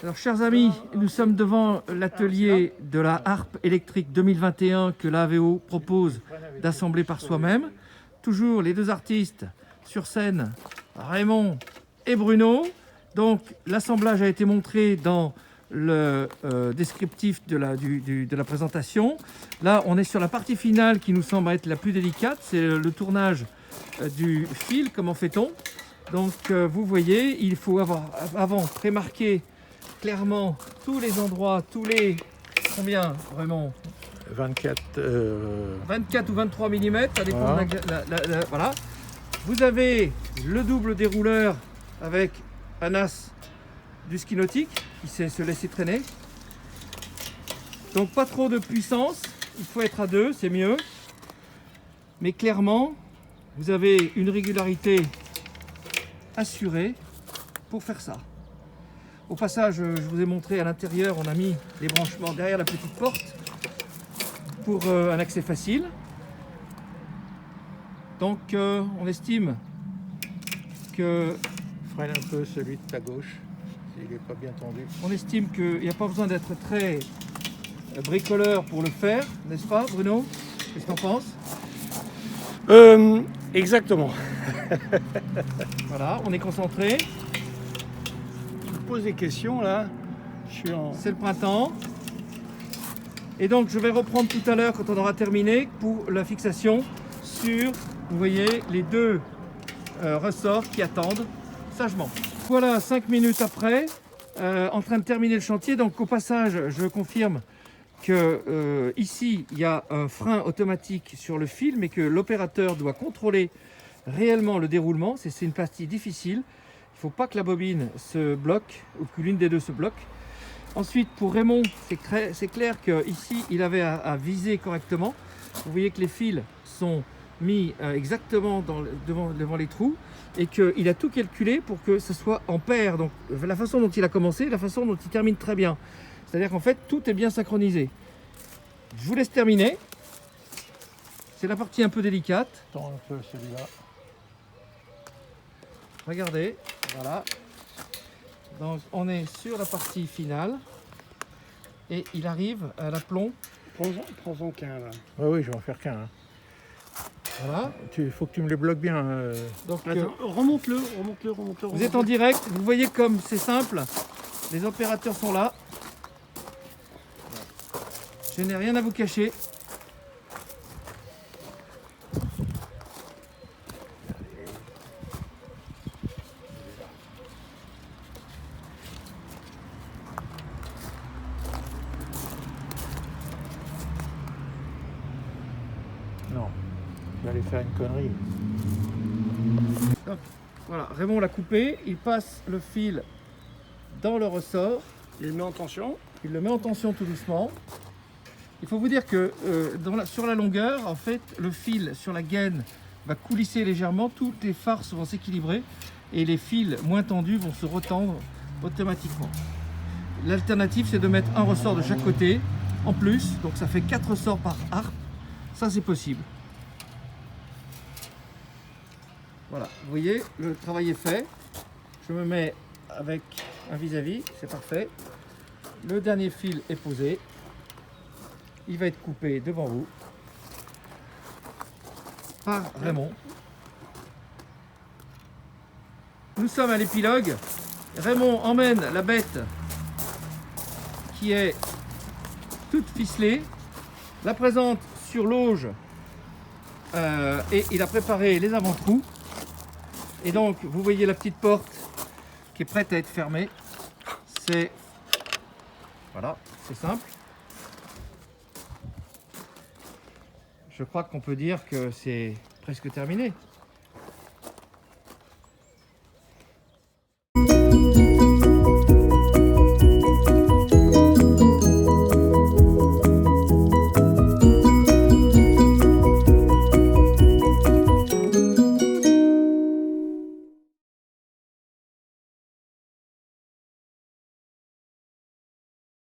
Alors, chers amis, nous sommes devant l'atelier de la harpe électrique 2021 que l'AVO propose d'assembler par soi-même. Toujours les deux artistes sur scène, Raymond et Bruno. Donc, l'assemblage a été montré dans le descriptif de la présentation. Là, on est sur la partie finale qui nous semble être la plus délicate. C'est le tournage du fil. Comment fait-on? Donc, vous voyez, il faut avoir avant prémarqué clairement tous les endroits, tous les... Combien, vraiment? 24 24 ou 23 mm, ça dépend voilà. Voilà. Vous avez le double dérouleur avec un as du ski nautique qui sait se laisser traîner. Donc pas trop de puissance, il faut être à deux, c'est mieux. Mais clairement, vous avez une régularité assurée pour faire ça. Au passage, je vous ai montré à l'intérieur, on a mis les branchements derrière la petite porte pour un accès facile. Donc on estime que... Freine un peu celui de ta gauche, s'il n'est pas bien tendu. On estime qu'il n'y a pas besoin d'être très bricoleur pour le faire, n'est-ce pas Bruno? Qu'est-ce que tu en penses? Exactement. Voilà, on est concentré. Je me pose des questions là. C'est le printemps. Et donc je vais reprendre tout à l'heure quand on aura terminé pour la fixation sur, vous voyez, les deux ressorts qui attendent sagement. Voilà, 5 minutes après, en train de terminer le chantier. Donc au passage, je confirme que ici, il y a un frein automatique sur le fil, mais que l'opérateur doit contrôler réellement le déroulement. C'est une partie difficile. Il ne faut pas que la bobine se bloque ou que l'une des deux se bloque. Ensuite, pour Raymond, c'est clair qu'ici, il avait à viser correctement. Vous voyez que les fils sont mis exactement devant les trous et qu'il a tout calculé pour que ce soit en paire. Donc, la façon dont il a commencé, la façon dont il termine très bien. C'est-à-dire qu'en fait, tout est bien synchronisé. Je vous laisse terminer. C'est la partie un peu délicate. Tends un peu celui-là. Regardez, voilà. Donc, on est sur la partie finale. Et il arrive à l'aplomb. Prends-en qu'un là. Oui, je vais en faire qu'un. Hein. Voilà. Il faut que tu me les bloques bien. Donc, remonte-le. Vous êtes en direct, vous voyez comme c'est simple. Les opérateurs sont là. Je n'ai rien à vous cacher. Non, j'allais faire une connerie. Donc, voilà, Raymond l'a coupé, il passe le fil dans le ressort. Il le met en tension. Il le met en tension tout doucement. Il faut vous dire que sur la longueur, en fait, le fil sur la gaine va coulisser légèrement, toutes les farces vont s'équilibrer et les fils moins tendus vont se retendre automatiquement. L'alternative, c'est de mettre un ressort de chaque côté en plus, donc ça fait 4 ressorts par harpe. Ça, c'est possible. Voilà, vous voyez, le travail est fait. Je me mets avec un vis-à-vis, c'est parfait. Le dernier fil est posé. Il va être coupé devant vous par Raymond. Nous sommes à l'épilogue. Raymond emmène la bête qui est toute ficelée, la présente sur l'auge et il a préparé les avant-trous. Et donc, vous voyez la petite porte qui est prête à être fermée. C'est... Voilà, c'est simple. Je crois qu'on peut dire que c'est presque terminé.